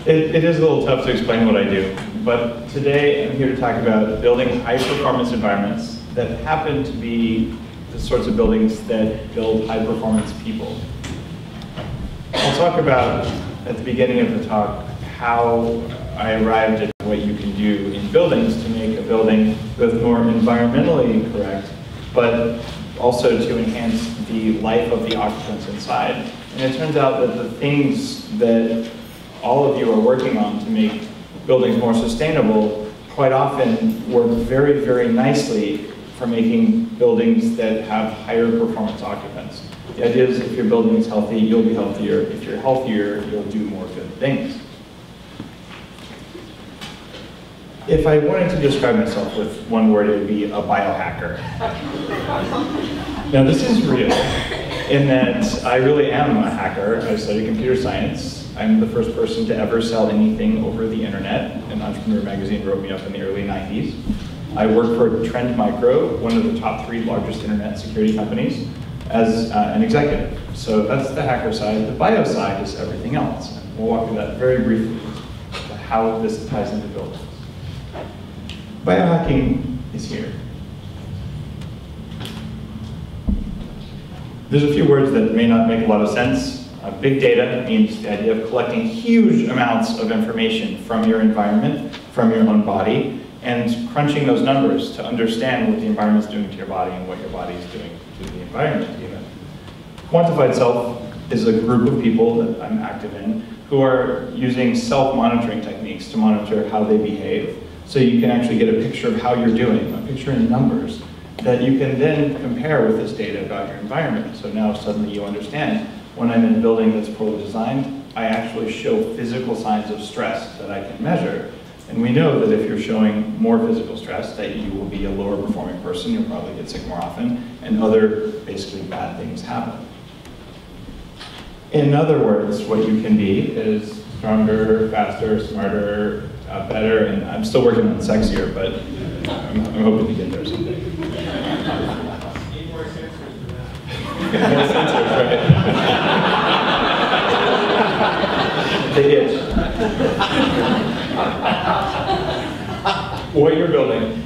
It is a little tough to explain what I do, but today I'm here to talk about building high-performance environments that happen to be the sorts of buildings that build high-performance people. I'll talk about, at the beginning of the talk, how I arrived at what you can do in buildings to make a building both more environmentally correct, but also to enhance the life of the occupants inside. And it turns out that the things that all of you are working on to make buildings more sustainable quite often work very, very nicely for making buildings that have higher performance occupants. The idea is if your building is healthy, you'll be healthier. If you're healthier, you'll do more good things. If I wanted to describe myself with one word, it would be a biohacker. Now this is real, in that I really am a hacker. I studied computer science. I'm the first person to ever sell anything over the internet. An Entrepreneur magazine wrote me up in the early 90s. I worked for Trend Micro, one of the top 3 largest internet security companies, as an executive. So that's the hacker side. The bio side is everything else. And we'll walk through that very briefly, how this ties into buildings. Biohacking is here. There's a few words that may not make a lot of sense. Big data means the idea of collecting huge amounts of information from your environment, from your own body, and crunching those numbers to understand what the environment's doing to your body and what your body is doing to the environment even. Quantified self is a group of people that I'm active in who are using self-monitoring techniques to monitor how they behave. So you can actually get a picture of how you're doing, a picture in numbers, that you can then compare with this data about your environment. So now suddenly you understand, when I'm in a building that's poorly designed, I actually show physical signs of stress that I can measure. And we know that if you're showing more physical stress, that you will be a lower performing person, you'll probably get sick more often, and other basically bad things happen. In other words, what you can be is stronger, faster, smarter, better, and I'm still working on sexier, but I'm hoping to get there someday. Need more sensors for that. More sensors, right? They itch. What you're building,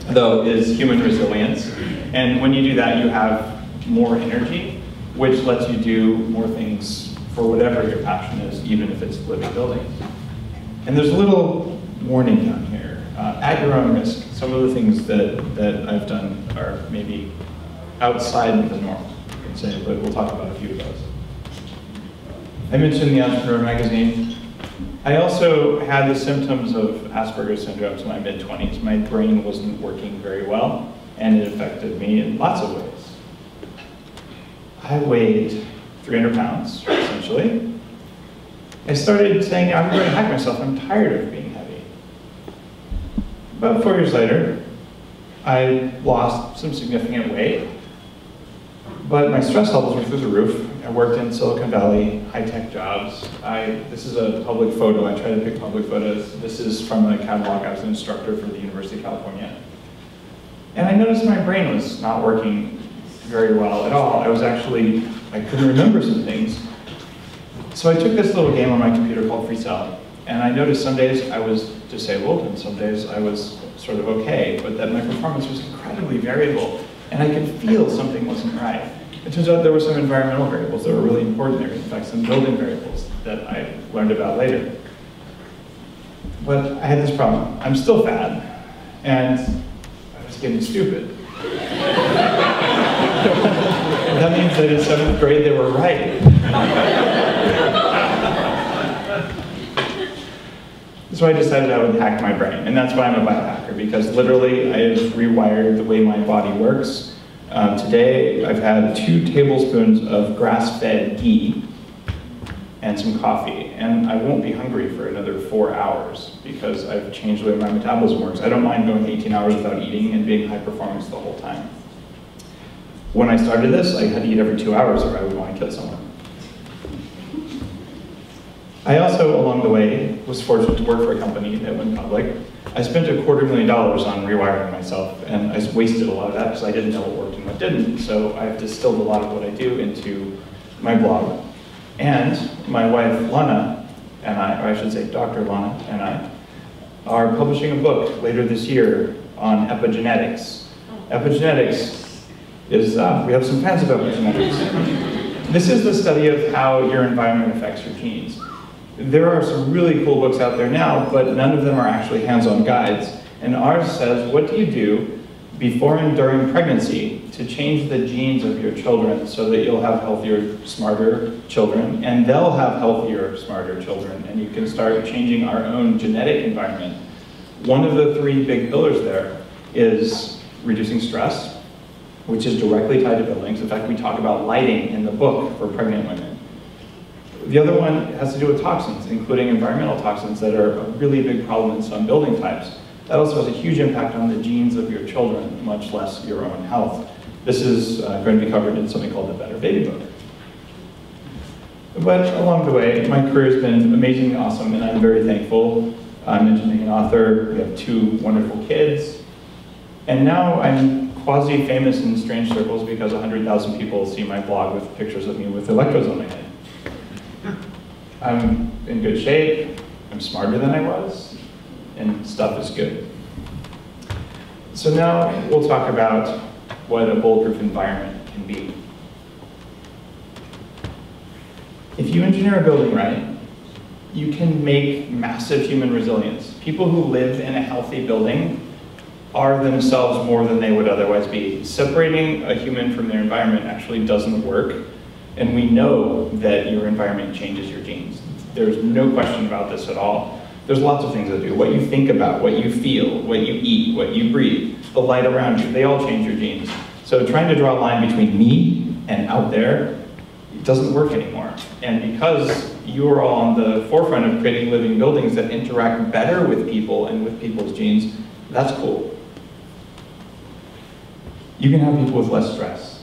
though, is human resilience, and when you do that, you have more energy, which lets you do more things for whatever your passion is, even if it's living buildings. And there's a little warning down here. At your own risk, some of the things that I've done are maybe outside of the norm, you can say, but we'll talk about a few of those. I mentioned the Entrepreneur magazine. I also had the symptoms of Asperger's syndrome in my mid-20s. My brain wasn't working very well, and it affected me in lots of ways. I weighed 300 pounds, essentially. I started saying, I'm going to hack myself, I'm tired of being heavy. About 4 years later, I lost some significant weight, but my stress levels were through the roof. I worked in Silicon Valley, high-tech jobs. This is a public photo, I try to pick public photos. This is from a catalog. I was an instructor for the University of California. And I noticed my brain was not working very well at all. I couldn't remember some things. So I took this little game on my computer called Freecell, and I noticed some days I was disabled and some days I was sort of okay, but that my performance was incredibly variable, and I could feel something wasn't right. It turns out there were some environmental variables that were really important there, in fact some building variables that I learned about later. But I had this problem. I'm still fat, and I was getting stupid. That means that in 7th grade they were right. So I decided I would hack my brain, and that's why I'm a biohacker, because literally I have rewired the way my body works. Today I've had 2 tablespoons of grass-fed ghee and some coffee, and I won't be hungry for another 4 hours because I've changed the way my metabolism works. I don't mind going 18 hours without eating and being high performance the whole time. When I started this, I had to eat every 2 hours or I would want to kill someone. I also, along the way, was fortunate to work for a company that went public. I spent $250,000 on rewiring myself, and I wasted a lot of that because I didn't know what worked and what didn't. So I've distilled a lot of what I do into my blog. And my wife, Lana, and I, or I should say Dr. Lana and I, are publishing a book later this year on epigenetics. Epigenetics is, we have some fans of epigenetics. This is the study of how your environment affects your genes. There are some really cool books out there now, but none of them are actually hands-on guides. And ours says, what do you do before and during pregnancy to change the genes of your children so that you'll have healthier, smarter children, and they'll have healthier, smarter children, and you can start changing our own genetic environment. One of the three big pillars there is reducing stress, which is directly tied to buildings. In fact, we talk about lighting in the book for pregnant women. The other one has to do with toxins, including environmental toxins that are a really big problem in some building types. That also has a huge impact on the genes of your children, much less your own health. This is going to be covered in something called the Better Baby book. But along the way, my career has been amazingly awesome, and I'm very thankful. I'm an author, we have 2 wonderful kids, and now I'm quasi-famous in strange circles because 100,000 people see my blog with pictures of me with electrodes on my head. I'm in good shape, I'm smarter than I was, and stuff is good. So now we'll talk about what a bulletproof environment can be. If you engineer a building right, you can make massive human resilience. People who live in a healthy building are themselves more than they would otherwise be. Separating a human from their environment actually doesn't work, and we know that your environment changes your genes. There's no question about this at all. There's lots of things that do. What you think about, what you feel, what you eat, what you breathe, the light around you, they all change your genes. So trying to draw a line between me and out there, it doesn't work anymore. And because you are all on the forefront of creating living buildings that interact better with people and with people's genes, that's cool. You can have people with less stress.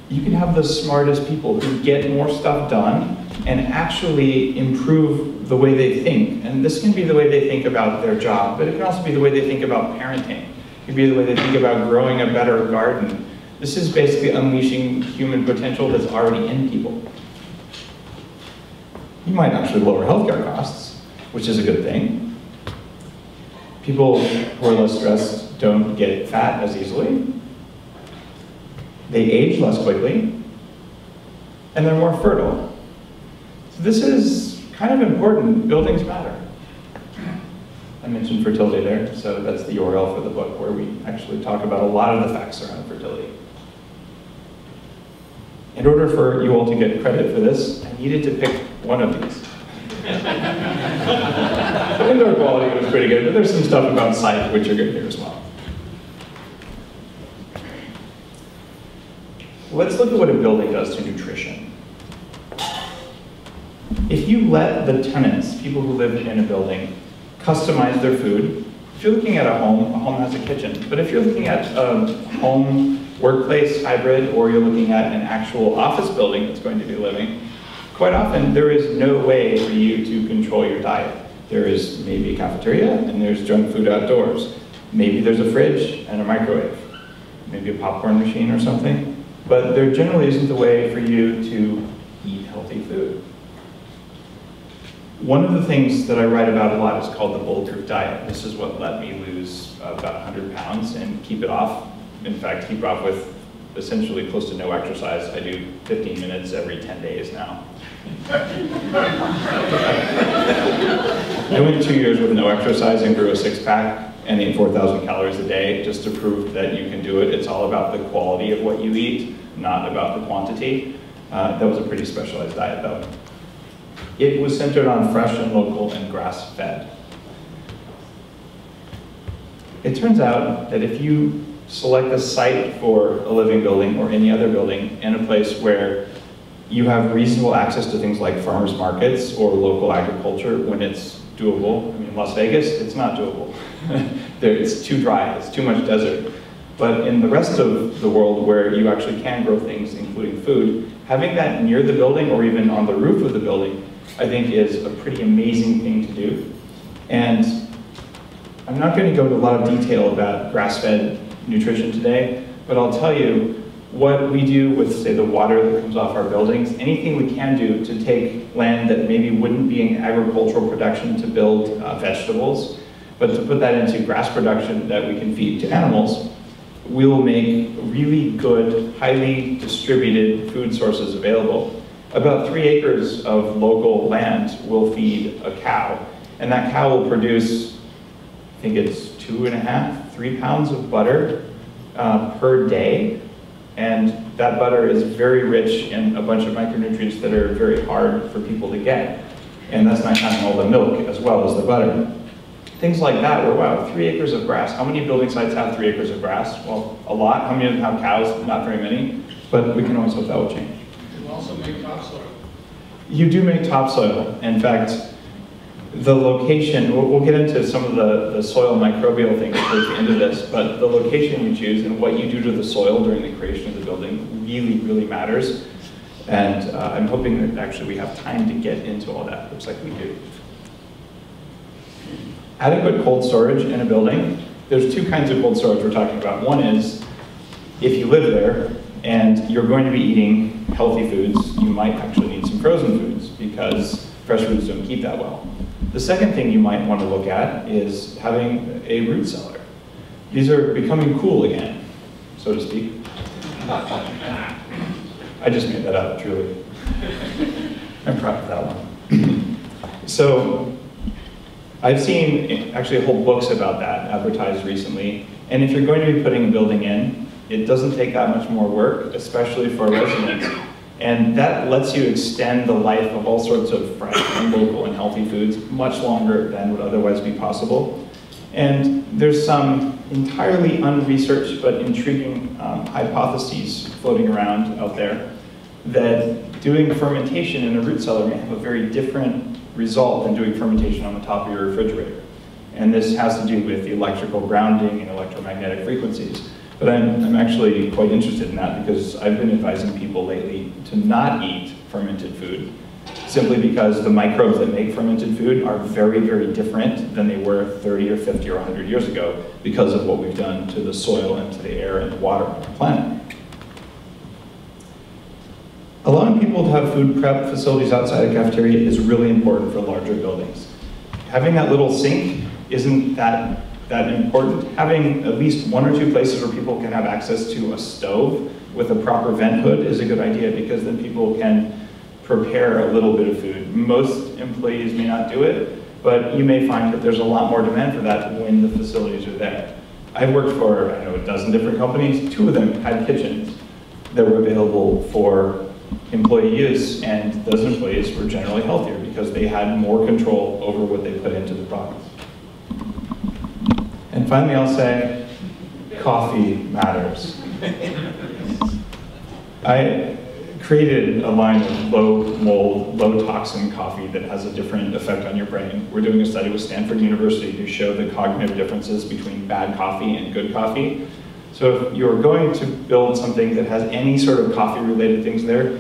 You can have the smartest people who get more stuff done and actually improve the way they think. And this can be the way they think about their job, but it can also be the way they think about parenting. It can be the way they think about growing a better garden. This is basically unleashing human potential that's already in people. You might actually lower healthcare costs, which is a good thing. People who are less stressed don't get fat as easily. They age less quickly, and they're more fertile. So this is kind of important. Buildings matter. I mentioned fertility there, so that's the URL for the book where we actually talk about a lot of the facts around fertility. In order for you all to get credit for this, I needed to pick one of these. The indoor quality was pretty good, but there's some stuff about sight which you're going to hear as well. Let's look at what a building does to nutrition. If you let the tenants, people who live in a building, customize their food, if you're looking at a home has a kitchen. But if you're looking at a home workplace hybrid, or you're looking at an actual office building that's going to be living, quite often there is no way for you to control your diet. There is maybe a cafeteria, and there's junk food outdoors. Maybe there's a fridge and a microwave. Maybe a popcorn machine or something. But there generally isn't a way for you to eat healthy food. One of the things that I write about a lot is called the bulletproof diet. This is what let me lose about 100 pounds and keep it off. In fact, keep it off with essentially close to no exercise. I do 15 minutes every 10 days now. I went 2 years with no exercise and grew a 6-pack and ate 4,000 calories a day just to prove that you can do it. It's all about the quality of what you eat, not about the quantity. That was a pretty specialized diet though. It was centered on fresh and local and grass-fed. It turns out that if you select a site for a living building or any other building in a place where you have reasonable access to things like farmers markets or local agriculture when it's doable. I mean, Las Vegas, it's not doable. It's too dry, it's too much desert. But in the rest of the world where you actually can grow things, including food, having that near the building or even on the roof of the building, I think is a pretty amazing thing to do. And I'm not going to go into a lot of detail about grass-fed nutrition today, but I'll tell you, what we do with, say, the water that comes off our buildings, anything we can do to take land that maybe wouldn't be in agricultural production to build vegetables, but to put that into grass production that we can feed to animals, we will make really good, highly distributed food sources available. About 3 acres of local land will feed a cow, and that cow will produce, I think it's 2.5, 3 pounds of butter per day. And that butter is very rich in a bunch of micronutrients that are very hard for people to get. And that's not counting all the milk as well as the butter. Things like that where, wow, 3 acres of grass. How many building sites have 3 acres of grass? Well, a lot. How many of them have cows? Not very many. But we can always hope that will change. You also make topsoil. You do make topsoil. In fact, the location, we'll get into some of the soil microbial things towards the end of this, but the location you choose and what you do to the soil during the creation of the building really, really matters. And I'm hoping that actually we have time to get into all that. Looks like we do. Adequate cold storage in a building. There's 2 kinds of cold storage we're talking about. One is if you live there and you're going to be eating healthy foods, you might actually need some frozen foods because fresh foods don't keep that well. The second thing you might want to look at is having a root cellar. These are becoming cool again, so to speak. I just made that up, truly. I'm proud of that one. So I've seen actually whole books about that advertised recently. And if you're going to be putting a building in, it doesn't take that much more work, especially for residents. And that lets you extend the life of all sorts of fresh and local and healthy foods much longer than would otherwise be possible. And there's some entirely unresearched but intriguing hypotheses floating around out there that doing fermentation in a root cellar may have a very different result than doing fermentation on the top of your refrigerator. And this has to do with the electrical grounding and electromagnetic frequencies. But I'm actually quite interested in that because I've been advising people lately to not eat fermented food, simply because the microbes that make fermented food are very, very different than they were 30 or 50 or 100 years ago because of what we've done to the soil and to the air and the water on the planet. Allowing people to have food prep facilities outside a cafeteria is really important for larger buildings. Having that little sink isn't that important. Having at least 1 or 2 places where people can have access to a stove with a proper vent hood is a good idea because then people can prepare a little bit of food. Most employees may not do it, but you may find that there's a lot more demand for that when the facilities are there. I've worked for, I don't know, a dozen different companies. 2 of them had kitchens that were available for employee use, and those employees were generally healthier because they had more control over what they put into the products. And finally, I'll say, coffee matters. I created a line of low mold, low toxin coffee that has a different effect on your brain. We're doing a study with Stanford University to show the cognitive differences between bad coffee and good coffee. So if you're going to build something that has any sort of coffee-related things there,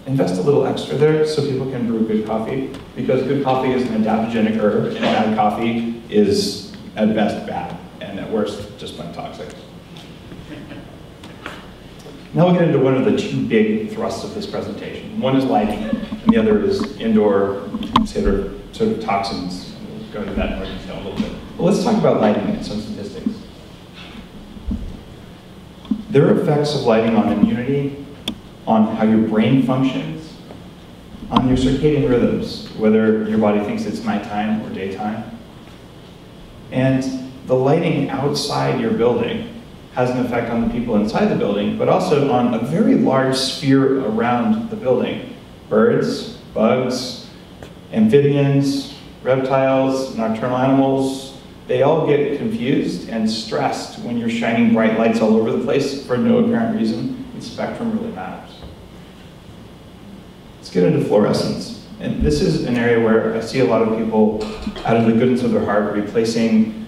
invest a little extra there so people can brew good coffee, because good coffee is an adaptogenic herb, and bad coffee is at best bad, and at worst just plain toxic. Now we'll get into one of the 2 big thrusts of this presentation. One is lighting, and the other is indoor sort of toxins. We'll go into that in more detail a little bit. But let's talk about lighting and some statistics. There are effects of lighting on immunity, on how your brain functions, on your circadian rhythms, whether your body thinks it's nighttime or daytime. And the lighting outside your building has an effect on the people inside the building, but also on a very large sphere around the building. Birds, bugs, amphibians, reptiles, nocturnal animals, they all get confused and stressed when you're shining bright lights all over the place for no apparent reason. And spectrum really matters. Let's get into fluorescence. And this is an area where I see a lot of people, out of the goodness of their heart, replacing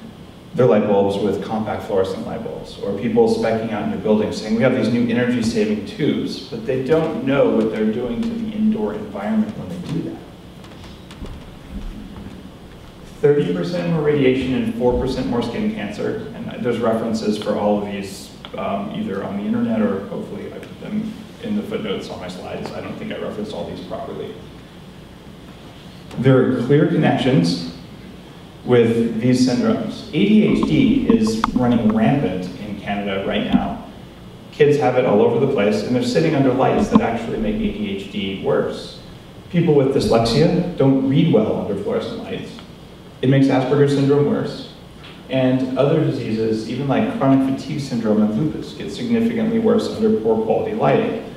their light bulbs with compact fluorescent light bulbs, or people speccing out in their buildings saying we have these new energy-saving tubes, but they don't know what they're doing to the indoor environment when they do that. 30% more radiation and 4% more skin cancer, and there's references for all of these either on the internet or hopefully I put them in the footnotes on my slides. I don't think I referenced all these properly. There are clear connections with these syndromes. ADHD is running rampant in Canada right now. Kids have it all over the place, and they're sitting under lights that actually make ADHD worse. People with dyslexia don't read well under fluorescent lights. It makes Asperger's syndrome worse. And other diseases, even like chronic fatigue syndrome and lupus, get significantly worse under poor quality lighting.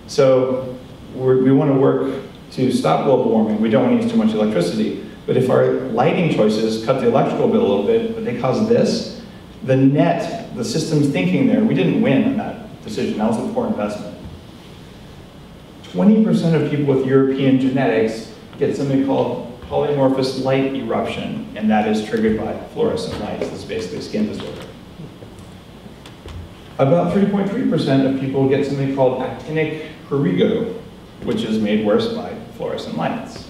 So we want to work to stop global warming. We don't want to use too much electricity. But if our lighting choices cut the electrical bill a little bit, but they cause this, the net, the system's thinking there, we didn't win on that decision. That was a poor investment. 20% of people with European genetics get something called polymorphous light eruption, and that is triggered by fluorescent lights. That's basically a skin disorder. About 3.3% of people get something called actinic prurigo, which is made worse by fluorescent lights.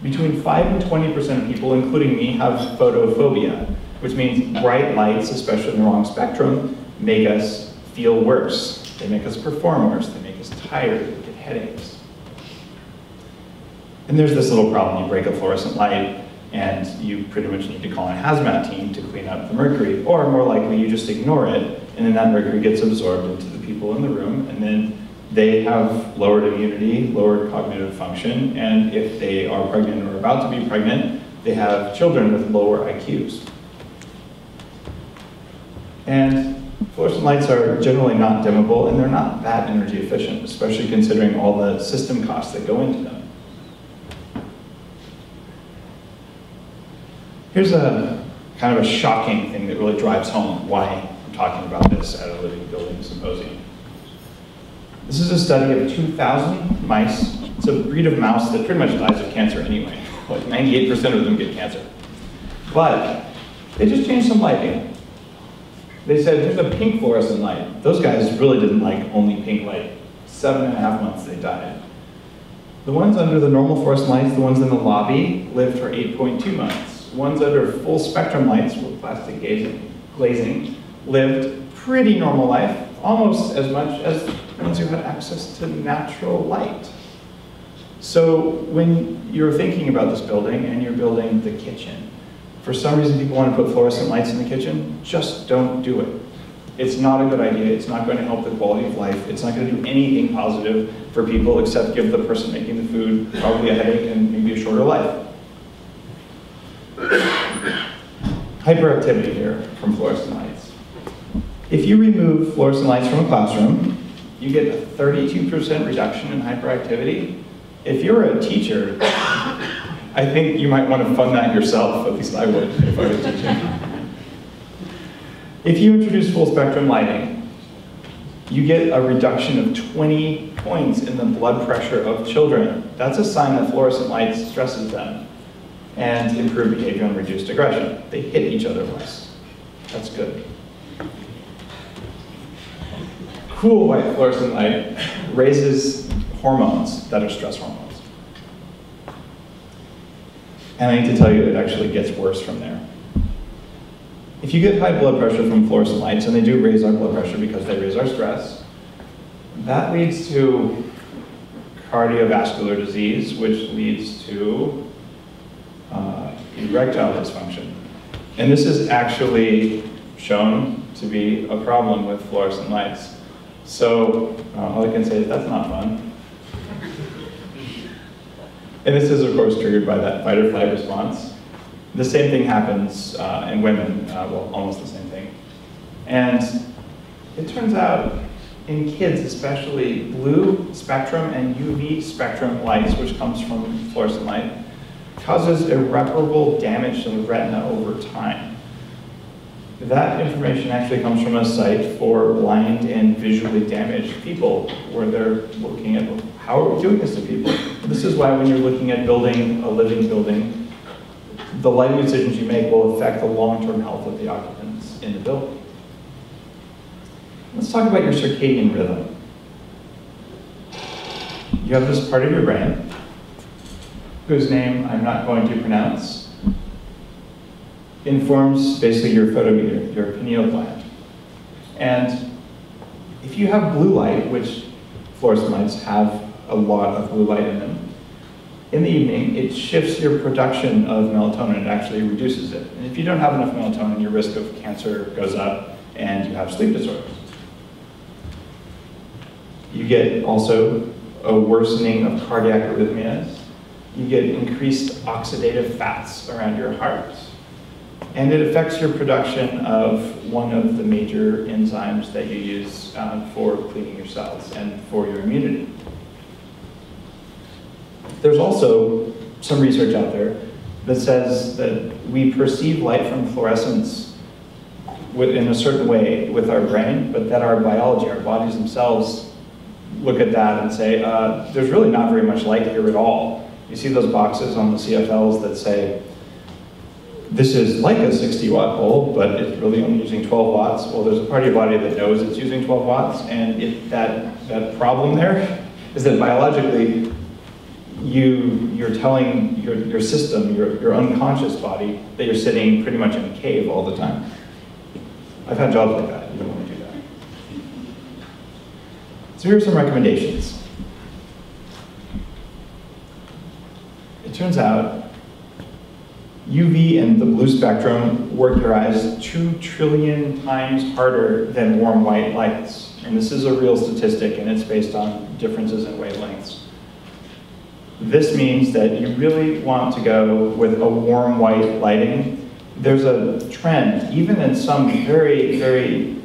Between 5 and 20% of people, including me, have photophobia, which means bright lights, especially in the wrong spectrum, make us feel worse. They make us perform worse. They make us tired. We get headaches. And there's this little problem. You break a fluorescent light, and you pretty much need to call a hazmat team to clean up the mercury. Or more likely, you just ignore it, and then that mercury gets absorbed into the people in the room, and then they have lowered immunity, lowered cognitive function, and if they are pregnant or about to be pregnant, they have children with lower IQs. And fluorescent lights are generally not dimmable, and they're not that energy efficient, especially considering all the system costs that go into them. Here's a kind of a shocking thing that really drives home why I'm talking about this at a Living Building Symposium. This is a study of 2,000 mice. It's a breed of mouse that pretty much dies of cancer anyway. Like 98% of them get cancer. But they just changed some lighting. They said, here's a pink fluorescent light. Those guys really didn't like only pink light. 7.5 months they died. The ones under the normal fluorescent lights, the ones in the lobby, lived for 8.2 months. Ones under full spectrum lights with plastic glazing lived pretty normal life, almost as much as ones who had access to natural light. So when you're thinking about this building and you're building the kitchen, for some reason people want to put fluorescent lights in the kitchen, just don't do it. It's not a good idea. It's not going to help the quality of life. It's not going to do anything positive for people except give the person making the food probably a headache and maybe a shorter life. Hyperactivity here from fluorescent lights. If you remove fluorescent lights from a classroom, you get a 32% reduction in hyperactivity. If you're a teacher, I think you might want to fund that yourself, at least I would if I was teaching. If you introduce full spectrum lighting, you get a reduction of 20 points in the blood pressure of children. That's a sign that fluorescent light stresses them and improve behavior and reduced aggression. They hit each other less. That's good. Cool white fluorescent light raises hormones that are stress hormones. And I need to tell you, it actually gets worse from there. If you get high blood pressure from fluorescent lights, and they do raise our blood pressure because they raise our stress, that leads to cardiovascular disease, which leads to erectile dysfunction. And this is actually shown to be a problem with fluorescent lights. So all I can say is that's not fun. And this is, of course, triggered by that fight or flight response. The same thing happens in women, well, almost the same thing. And it turns out in kids, especially blue spectrum and UV spectrum lights, which comes from fluorescent light, causes irreparable damage to the retina over time. That information actually comes from a site for blind and visually damaged people, where they're looking at how are we doing this to people. This is why when you're looking at building a living building, the lighting decisions you make will affect the long-term health of the occupants in the building. Let's talk about your circadian rhythm. You have this part of your brain, whose name I'm not going to pronounce, informs basically your photometer, your pineal gland. And if you have blue light, which fluorescent lights have a lot of blue light in them, in the evening, it shifts your production of melatonin. It actually reduces it. And if you don't have enough melatonin, your risk of cancer goes up and you have sleep disorders. You get also a worsening of cardiac arrhythmias. You get increased oxidative fats around your heart. And it affects your production of one of the major enzymes that you use for cleaning your cells and for your immunity. There's also some research out there that says that we perceive light from fluorescence in a certain way with our brain, but that our biology, our bodies themselves, look at that and say, there's really not very much light here at all. You see those boxes on the CFLs that say, this is like a 60-watt bulb, but it's really only using 12 watts. Well, there's a part of your body that knows it's using 12 watts, and that problem there is that biologically, you're telling your system, your unconscious body, that you're sitting pretty much in a cave all the time. I've had jobs like that. You don't want to do that. So here are some recommendations. It turns out UV and the blue spectrum work your eyes 2 trillion times harder than warm white lights. And this is a real statistic, and it's based on differences in wavelengths. This means that you really want to go with a warm white lighting. There's a trend, even in some very, very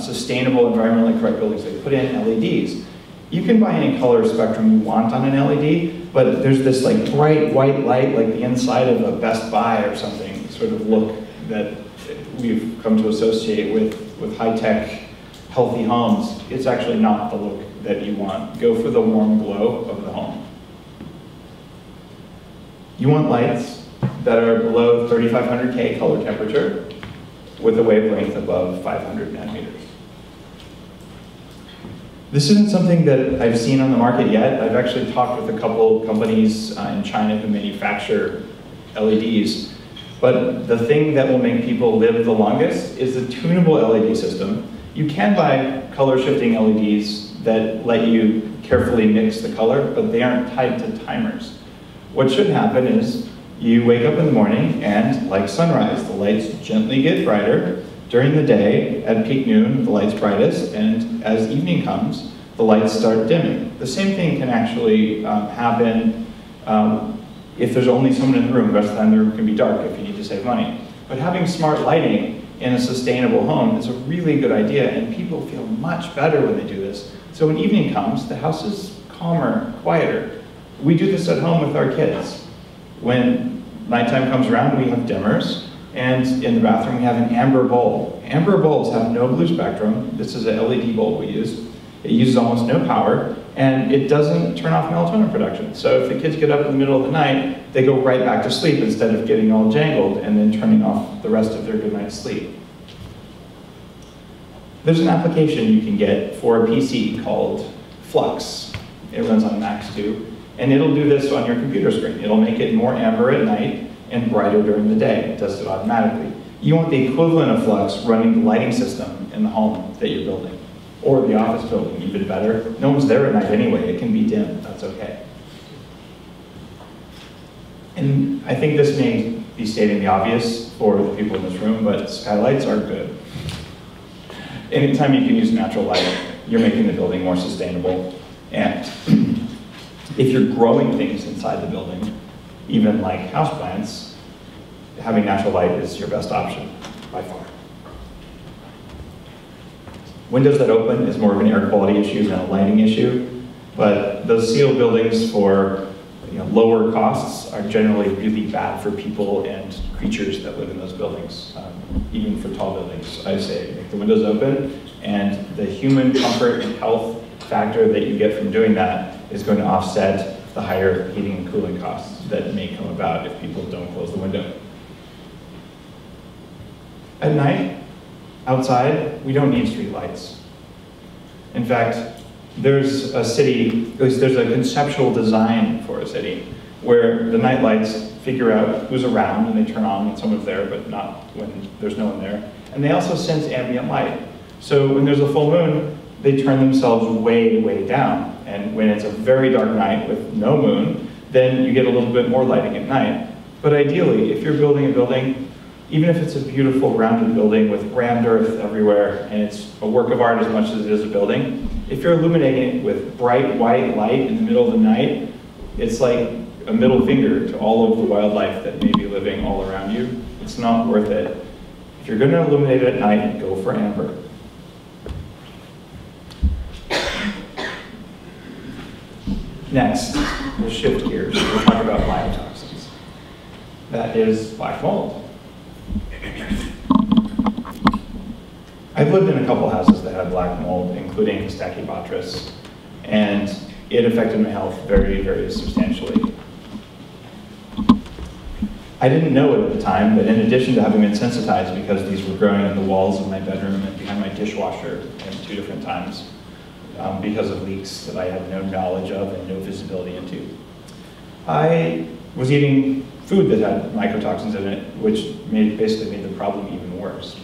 sustainable, environmentally correct buildings, they put in LEDs. You can buy any color spectrum you want on an LED, but there's this like bright white light, like the inside of a Best Buy or something, sort of look that we've come to associate with high-tech, healthy homes. It's actually not the look that you want. Go for the warm glow of the home. You want lights that are below 3500 K color temperature with a wavelength above 500 nanometers. This isn't something that I've seen on the market yet. I've actually talked with a couple companies in China who manufacture LEDs. But the thing that will make people live the longest is the tunable LED system. You can buy color shifting LEDs that let you carefully mix the color, but they aren't tied to timers. What should happen is you wake up in the morning and, like sunrise, the lights gently get brighter. During the day, at peak noon, the light's brightest, and as evening comes, the lights start dimming. The same thing can actually happen if there's only someone in the room. The rest of the time, the room can be dark if you need to save money. But having smart lighting in a sustainable home is a really good idea, and people feel much better when they do this. So when evening comes, the house is calmer, quieter. We do this at home with our kids. When nighttime comes around, we have dimmers, and in the bathroom we have an amber bulb. Amber bulbs have no blue spectrum. This is an LED bulb we use. It uses almost no power, and it doesn't turn off melatonin production. So if the kids get up in the middle of the night, they go right back to sleep instead of getting all jangled and then turning off the rest of their good night's sleep. There's an application you can get for a PC called Flux. It runs on Macs too. And it'll do this on your computer screen. It'll make it more amber at night and brighter during the day. It does it automatically. You want the equivalent of Flux running the lighting system in the home that you're building, or the office building, even better. No one's there at night anyway. It can be dim. That's okay. And I think this may be stating the obvious for the people in this room, but skylights are good. Anytime you can use natural light, you're making the building more sustainable. And if you're growing things inside the building, even like houseplants, having natural light is your best option, by far. Windows that open is more of an air quality issue than a lighting issue, but those sealed buildings for lower costs are generally really bad for people and creatures that live in those buildings. Even for tall buildings, I say make the windows open, and the human comfort and health factor that you get from doing that is going to offset the higher heating and cooling costs that may come about if people don't close the window. At night, outside, we don't need street lights. In fact, there's a city, at least there's a conceptual design for a city where the night lights figure out who's around and they turn on when someone's there, but not when there's no one there. And they also sense ambient light. So when there's a full moon, they turn themselves way, way down. And when it's a very dark night with no moon, then you get a little bit more lighting at night. But ideally, if you're building a building, even if it's a beautiful rounded building with rammed earth everywhere, and it's a work of art as much as it is a building, if you're illuminating it with bright white light in the middle of the night, it's like a middle finger to all of the wildlife that may be living all around you. It's not worth it. If you're gonna illuminate it at night, go for amber. Next, we'll shift gears. We'll talk about biotoxins. That is black mold. I've lived in a couple houses that had black mold, including Stachybotrys, and it affected my health very, very substantially. I didn't know it at the time, but in addition to having been sensitized because these were growing on the walls of my bedroom and behind my dishwasher at 2 different times, because of leaks that I had no knowledge of and no visibility into. I was eating food that had mycotoxins in it, which basically made the problem even worse.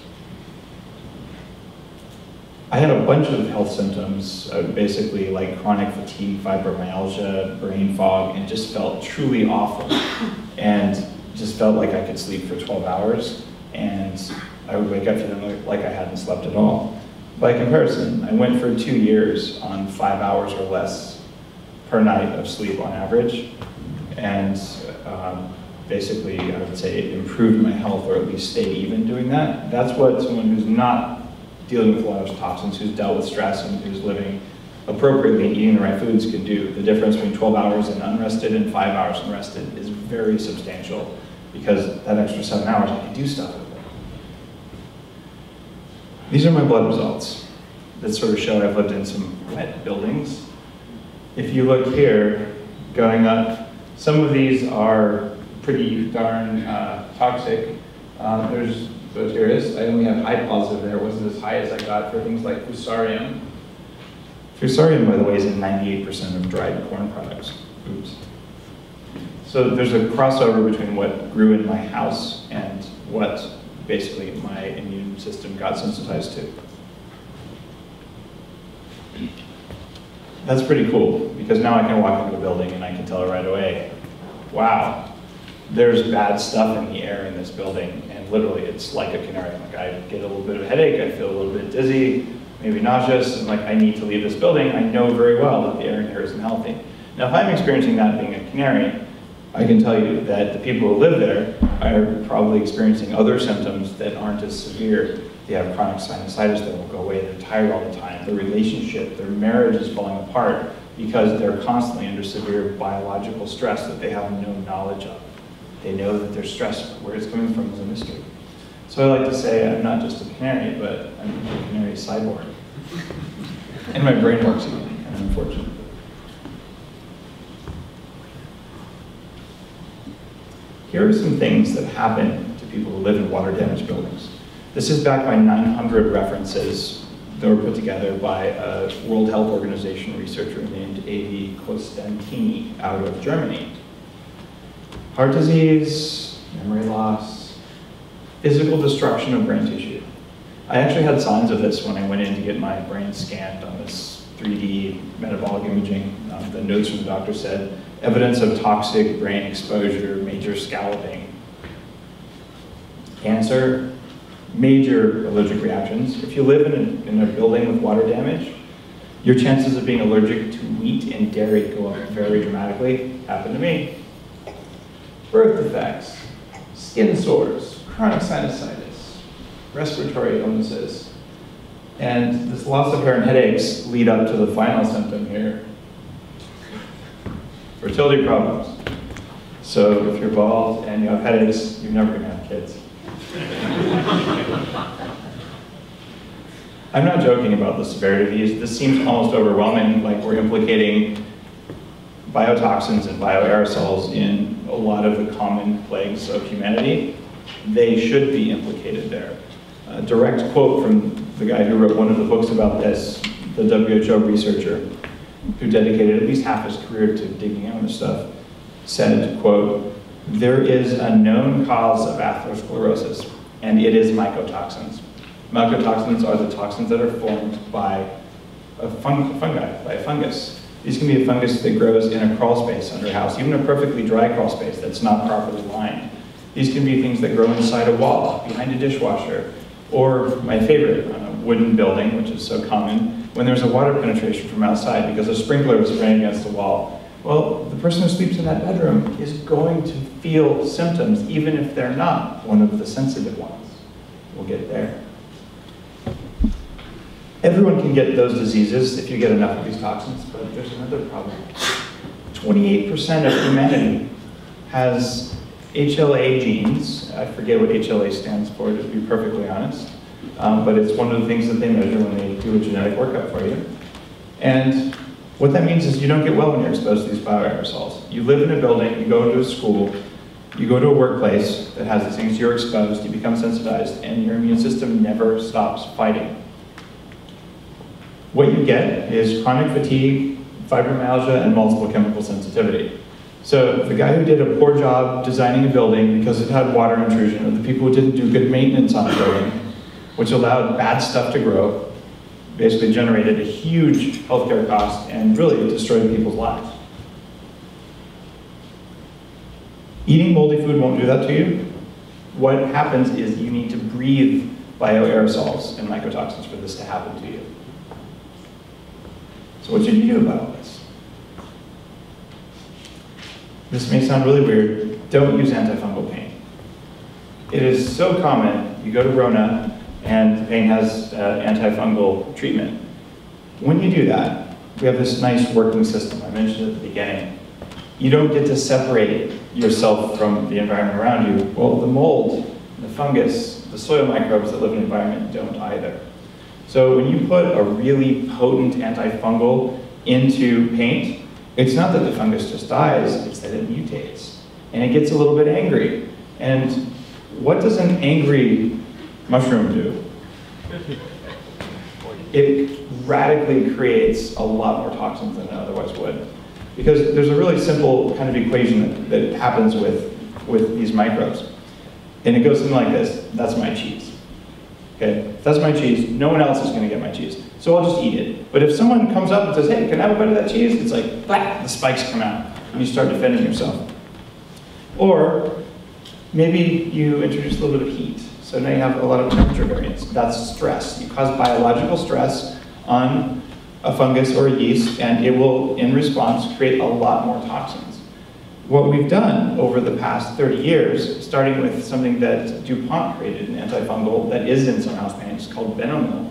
I had a bunch of health symptoms, basically like chronic fatigue, fibromyalgia, brain fog, and just felt truly awful. And just felt like I could sleep for 12 hours, and I would wake up feeling like I hadn't slept at all. By comparison, I went for 2 years on 5 hours or less per night of sleep on average, and basically, I would say it improved my health, or at least stayed even doing that. That's what someone who's not dealing with a lot of toxins, who's dealt with stress, and who's living appropriately and eating the right foods can do. The difference between 12 hours and unrested and 5 hours unrested is very substantial, because that extra 7 hours I can do stuff with it. These are my blood results that sort of show I've lived in some wet buildings. If you look here, going up, some of these are pretty darn toxic. There's Bacterius. I only have high positive there. It wasn't as high as I got for things like Fusarium. Fusarium, by the way, is in 98% of dried corn products. Oops. So there's a crossover between what grew in my house and what basically my immune system got sensitized to. That's pretty cool, because now I can walk into a building and I can tell right away, wow, there's bad stuff in the air in this building, and literally it's like a canary. Like, I get a little bit of a headache, I feel a little bit dizzy, maybe nauseous, and like I need to leave this building. I know very well that the air in here isn't healthy. Now if I'm experiencing that being a canary, I can tell you that the people who live there are probably experiencing other symptoms that aren't as severe. They have chronic sinusitis that won't go away, they're tired all the time, their relationship, their marriage is falling apart because they're constantly under severe biological stress that they have no knowledge of. They know that they're stressed, but where it's coming from is a mystery. So I like to say I'm not just a canary, but I'm a canary cyborg. And my brain works again, and I'm fortunate. Here are some things that happen to people who live in water-damaged buildings. This is backed by 900 references that were put together by a World Health Organization researcher named Avi Costantini out of Germany. Heart disease, memory loss, physical destruction of brain tissue. I actually had signs of this when I went in to get my brain scanned on this 3D metabolic imaging. The notes from the doctor said, evidence of toxic brain exposure, major scalloping. Cancer, major allergic reactions. If you live in a building with water damage, your chances of being allergic to wheat and dairy go up very dramatically. Happened to me. Birth defects, skin sores, chronic sinusitis, respiratory illnesses, and this loss of hair and headaches lead up to the final symptom here. Fertility problems. So if you're bald and you have headaches, you're never gonna have kids. I'm not joking about the severity of these. This seems almost overwhelming, like we're implicating biotoxins and bioaerosols in a lot of the common plagues of humanity. They should be implicated there. A direct quote from the guy who wrote one of the books about this, the WHO researcher, who dedicated at least half his career to digging out this stuff, said, quote, "There is a known cause of atherosclerosis, and it is mycotoxins. Mycotoxins are the toxins that are formed by a fungi, by a fungus. These can be a fungus that grows in a crawl space under a house, even a perfectly dry crawl space that's not properly lined. These can be things that grow inside a wall, behind a dishwasher, or my favorite, on a wooden building, which is so common, when there's a water penetration from outside because a sprinkler is running against the wall. Well, the person who sleeps in that bedroom is going to feel symptoms, even if they're not one of the sensitive ones. We'll get there. Everyone can get those diseases if you get enough of these toxins, but there's another problem. 28% of humanity has HLA genes. I forget what HLA stands for, to be perfectly honest. But it's one of the things that they measure when they do a genetic workup for you. And what that means is you don't get well when you're exposed to these bioaerosols. You live in a building, you go to a school, you go to a workplace that has these things, you're exposed, you become sensitized, and your immune system never stops fighting. What you get is chronic fatigue, fibromyalgia, and multiple chemical sensitivity. So the guy who did a poor job designing a building because it had water intrusion, or the people who didn't do good maintenance on the building, which allowed bad stuff to grow, basically generated a huge healthcare cost and really destroyed people's lives. Eating moldy food won't do that to you. What happens is you need to breathe bioaerosols and mycotoxins for this to happen to you. So what should you do about all this? This may sound really weird. Don't use antifungal paint. It is so common. You go to Rona, and the paint has antifungal treatment. When you do that, we have this nice working system I mentioned at the beginning. You don't get to separate yourself from the environment around you. Well, the mold, the fungus, the soil microbes that live in the environment don't either. So when you put a really potent antifungal into paint, it's not that the fungus just dies, it's that it mutates. And it gets a little bit angry. And what does an angry mushroom do? It radically creates a lot more toxins than it otherwise would. Because there's a really simple kind of equation that happens with these microbes. And it goes something like this: that's my cheese. Okay, if that's my cheese, no one else is going to get my cheese. So I'll just eat it. But if someone comes up and says, hey, can I have a bite of that cheese? It's like, blah, the spikes come out, and you start defending yourself. Or maybe you introduce a little bit of heat. So now you have a lot of temperature variance. That's stress. You cause biological stress on a fungus or a yeast, and it will, in response, create a lot more toxins. What we've done over the past 30 years, starting with something that DuPont created, an antifungal that is in some house paints called Benomil.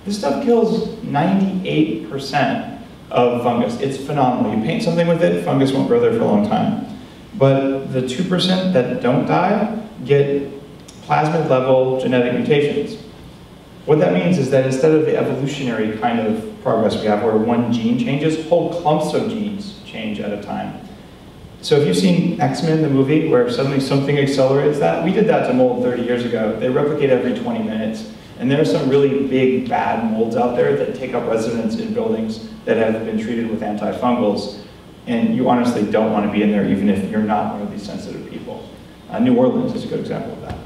This stuff kills 98% of fungus. It's phenomenal. You paint something with it, fungus won't grow there for a long time. But the 2% that don't die get plasmid level genetic mutations. What that means is that instead of the evolutionary kind of progress we have where one gene changes, whole clumps of genes change at a time. So if you've seen X-Men, the movie, where suddenly something accelerates that, we did that to mold 30 years ago. They replicate every 20 minutes. And there are some really big, bad molds out there that take up residence in buildings that have been treated with antifungals. And you honestly don't want to be in there even if you're not one of these sensitive people. New Orleans is a good example of that.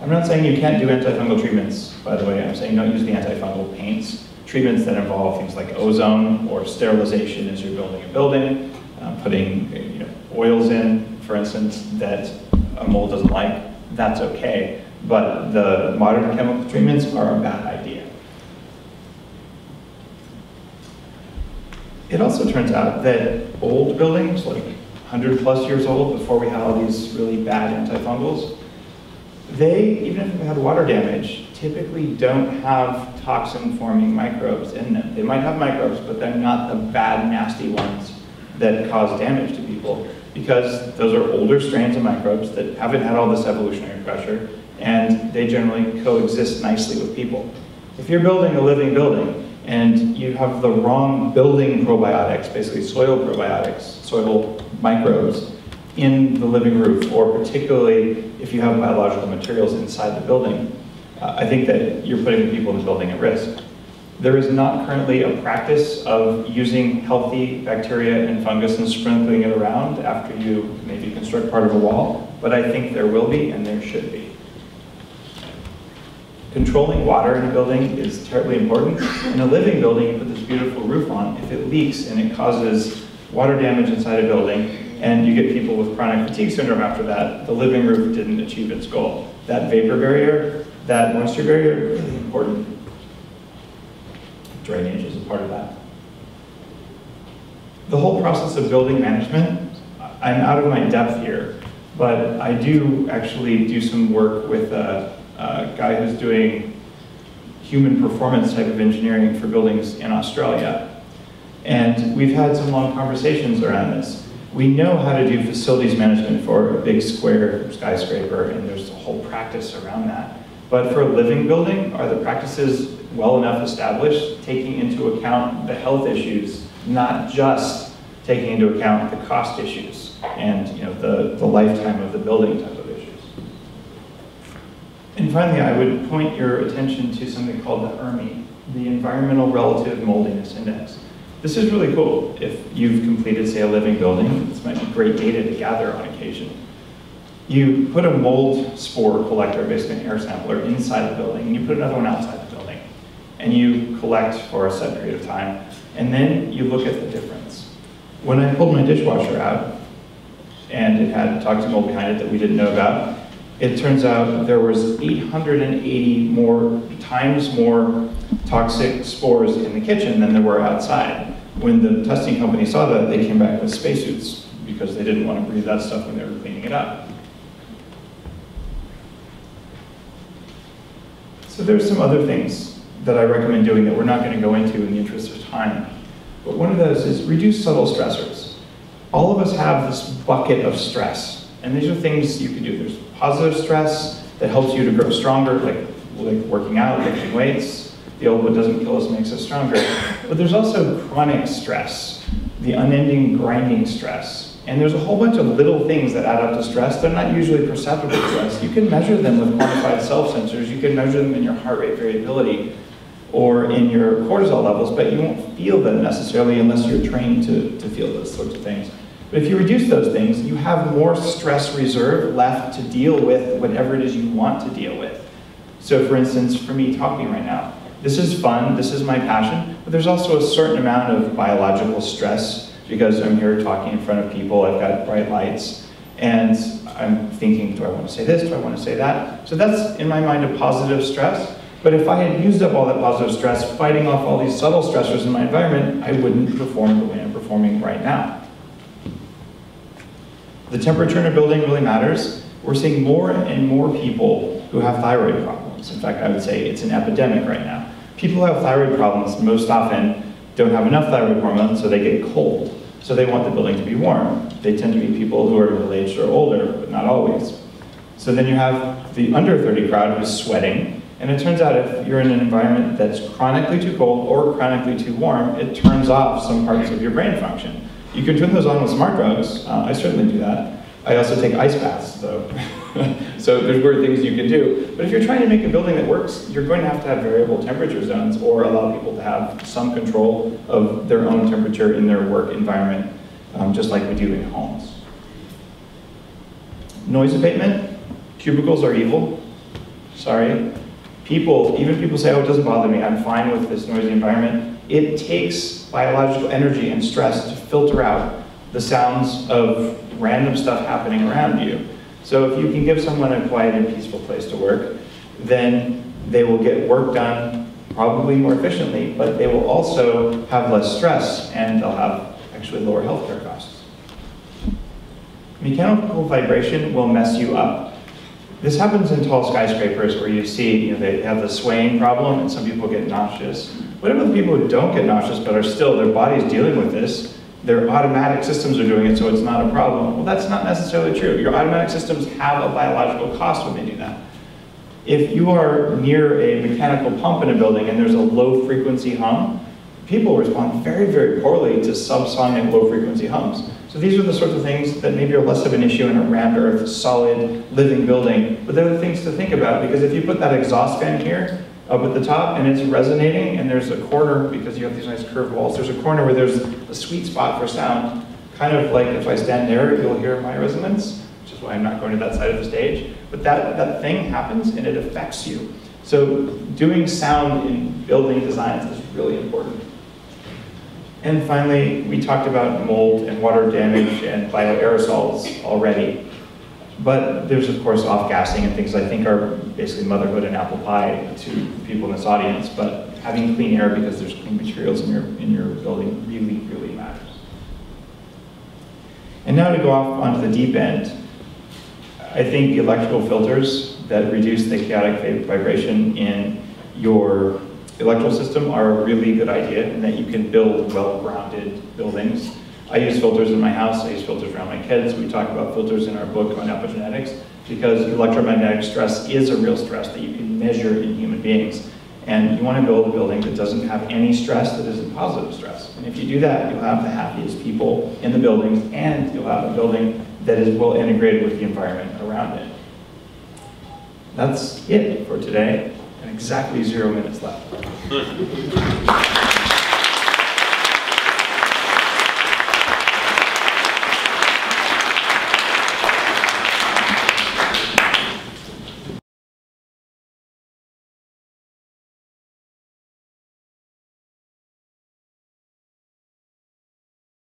I'm not saying you can't do antifungal treatments, by the way. I'm saying don't use the antifungal paints. Treatments that involve things like ozone or sterilization as you're building a building, putting oils in, for instance, that a mold doesn't like, that's okay. But the modern chemical treatments are a bad idea. It also turns out that old buildings, like 100+ years old, before we had all these really bad antifungals, they, even if they had water damage, typically don't have toxin-forming microbes in them. They might have microbes, but they're not the bad, nasty ones that cause damage to people, because those are older strains of microbes that haven't had all this evolutionary pressure, and they generally coexist nicely with people. If you're building a living building, and you have the wrong building probiotics, basically soil probiotics, soil microbes, in the living roof, or particularly if you have biological materials inside the building, I think that you're putting the people in the building at risk. There is not currently a practice of using healthy bacteria and fungus and sprinkling it around after you maybe construct part of a wall, but I think there will be and there should be. Controlling water in a building is terribly important. In a living building, you put this beautiful roof on. If it leaks and it causes water damage inside a building, and you get people with chronic fatigue syndrome after that, the living roof didn't achieve its goal. That vapor barrier, that moisture barrier, really important. Drainage is a part of that. The whole process of building management, I'm out of my depth here, but I do actually do some work with a guy who's doing human performance type of engineering for buildings in Australia. And we've had some long conversations around this. We know how to do facilities management for a big square skyscraper, and there's a whole practice around that. But for a living building, are the practices well enough established, taking into account the health issues, not just taking into account the cost issues and the lifetime of the building type of issues? And finally, I would point your attention to something called the ERMI, the Environmental Relative Moldiness Index. This is really cool. If you've completed, say, a living building, this might be great data to gather on occasion. You put a mold spore collector, basically an air sampler, inside the building, and you put another one outside the building. And you collect for a set period of time, and then you look at the difference. When I pulled my dishwasher out, and it had toxic mold behind it that we didn't know about, it turns out there was 880 times more toxic spores in the kitchen than there were outside. When the testing company saw that, they came back with spacesuits because they didn't want to breathe that stuff when they were cleaning it up. So there's some other things that I recommend doing that we're not going to go into in the interest of time. But one of those is reduce subtle stressors. All of us have this bucket of stress, and these are things you can do. There's positive stress that helps you to grow stronger, like working out, lifting weights. The old what doesn't kill us makes us stronger. But there's also chronic stress, the unending grinding stress. And there's a whole bunch of little things that add up to stress. They're not usually perceptible stress. You can measure them with quantified self-sensors. You can measure them in your heart rate variability or in your cortisol levels, but you won't feel them necessarily unless you're trained to feel those sorts of things. But if you reduce those things, you have more stress reserve left to deal with whatever it is you want to deal with. So for instance, for me talking right now, this is fun, this is my passion, but there's also a certain amount of biological stress because I'm here talking in front of people, I've got bright lights, and I'm thinking, do I want to say this, do I want to say that? So that's, in my mind, a positive stress. But if I had used up all that positive stress fighting off all these subtle stressors in my environment, I wouldn't perform the way I'm performing right now. The temperature in a building really matters. We're seeing more and more people who have thyroid problems. In fact, I would say it's an epidemic right now. People who have thyroid problems most often don't have enough thyroid hormone, so they get cold. So they want the building to be warm. They tend to be people who are middle-aged or older, but not always. So then you have the under 30 crowd who's sweating, and it turns out if you're in an environment that's chronically too cold or chronically too warm, it turns off some parts of your brain function. You can turn those on with smart drugs. I certainly do that. I also take ice baths, though. So there's weird things you can do. But if you're trying to make a building that works, you're going to have variable temperature zones or allow people to have some control of their own temperature in their work environment, just like we do in homes. Noise abatement. Cubicles are evil. Sorry. Even people say, oh, it doesn't bother me, I'm fine with this noisy environment. It takes biological energy and stress to filter out the sounds of random stuff happening around you. So if you can give someone a quiet and peaceful place to work, then they will get work done probably more efficiently, but they will also have less stress and they'll have actually lower healthcare costs. Mechanical vibration will mess you up. This happens in tall skyscrapers where you see, they have the swaying problem and some people get nauseous. What about the people who don't get nauseous but are still, their body's dealing with this? Their automatic systems are doing it, so it's not a problem. Well, that's not necessarily true. Your automatic systems have a biological cost when they do that. If you are near a mechanical pump in a building and there's a low frequency hum, people respond very, very poorly to subsonic low frequency hums. So these are the sorts of things that maybe are less of an issue in a rammed earth, solid, living building, but they're the things to think about because if you put that exhaust fan here, up at the top, and it's resonating, and there's a corner, because you have these nice curved walls, there's a corner where there's a sweet spot for sound, kind of like if I stand there, you'll hear my resonance, which is why I'm not going to that side of the stage, but that thing happens, and it affects you. So doing sound in building designs is really important. And finally, we talked about mold and water damage and bioaerosols already. But there's, of course, off-gassing and things I think are basically motherhood and apple pie to people in this audience. But having clean air because there's clean materials in your building really, really matters. And now to go off onto the deep end, I think electrical filters that reduce the chaotic vibration in your electrical system are a really good idea, and that you can build well-grounded buildings. I use filters in my house, I use filters around my kids. We talk about filters in our book on epigenetics, because electromagnetic stress is a real stress that you can measure in human beings. And you want to build a building that doesn't have any stress that isn't positive stress. And if you do that, you'll have the happiest people in the buildings, and you'll have a building that is well integrated with the environment around it. That's it for today, and exactly 0 minutes left.